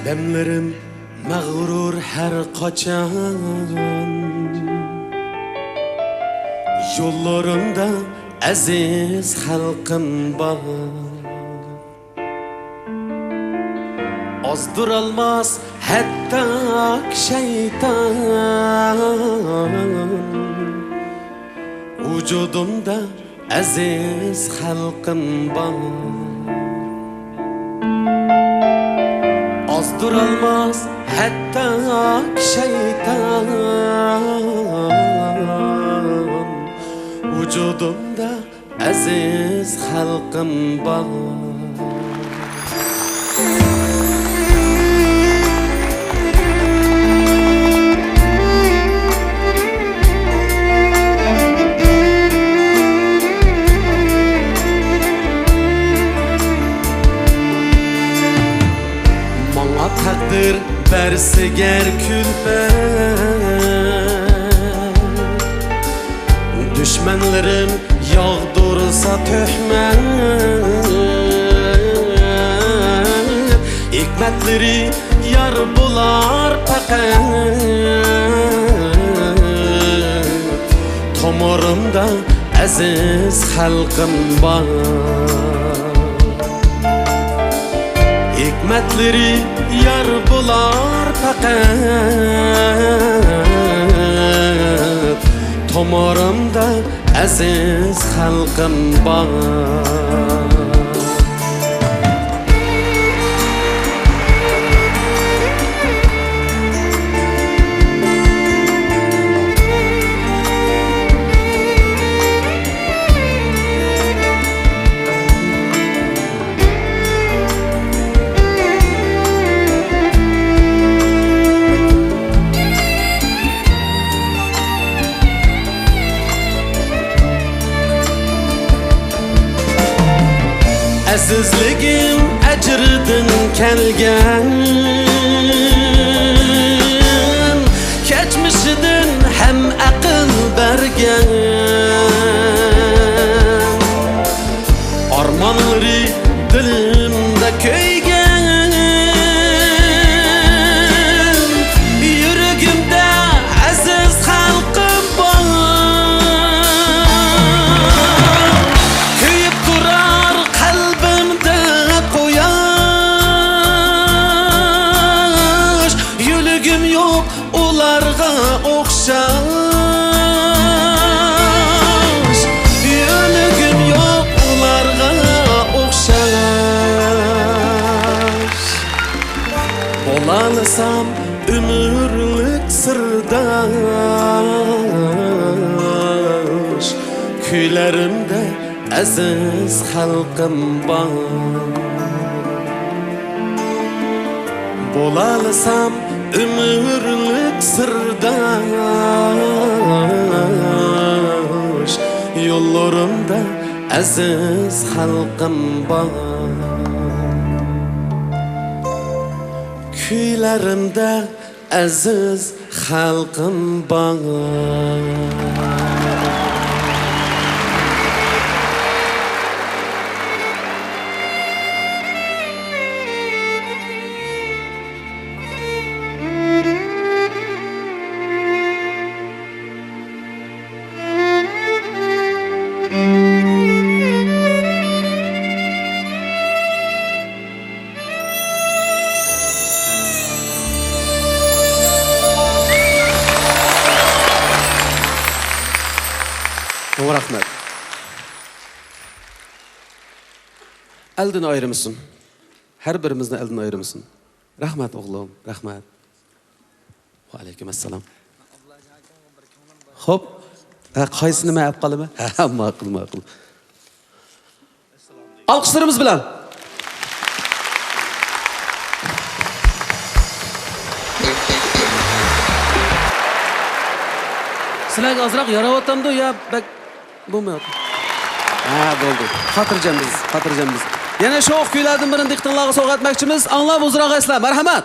Demlerim mağrur her kaçan, yollarında aziz halkım var. Azdır almaz hatta şeytan, vücudumda aziz halkım var. Azdır almaz hatta şeytan, vücudumda aziz halkım var. Takdir verse ger külfet, düşmanlarım yağdırsa töhmet, hikmetleri yar bular fakat, tomarımda aziz halkım var. Hikmetleri yar bular fakat, tomarımda aziz halkım var. Azizligim ecrdin kelgan, keçmişidin hem aql bergan, armanları dilimde köygen, yüreğimde aziz halkım var. Köyüp durar kalbimde koyaş, yüreğim yok ularga okşaş, yüreğim yok ularga okşaş. Olalsam ömürlük sırdaş, kuylerimde aziz halkım var. Bolalsam ömürlük sırdaş, yollarımda aziz halkım var. Kuylerimde aziz halkım var. Rahmet. Elden ayrımısın. Her birimizden elden ayrımısın. Rahmet oğlum, rahmet. Ve aleykümselam. Hop. Qaysini ma'ab qilimi? Ha, ma'qul, ma'qul. Alqışlarımız bilan. Sizlarga azroq yarayotamdi ya bak bo'lmayapti. Ha, bo'ldi. Xotirjam biz. Yana shu kuylardan birini diqqatingizga sovg'atmoqchimiz. Anglab uzroq eslar. Marhamat.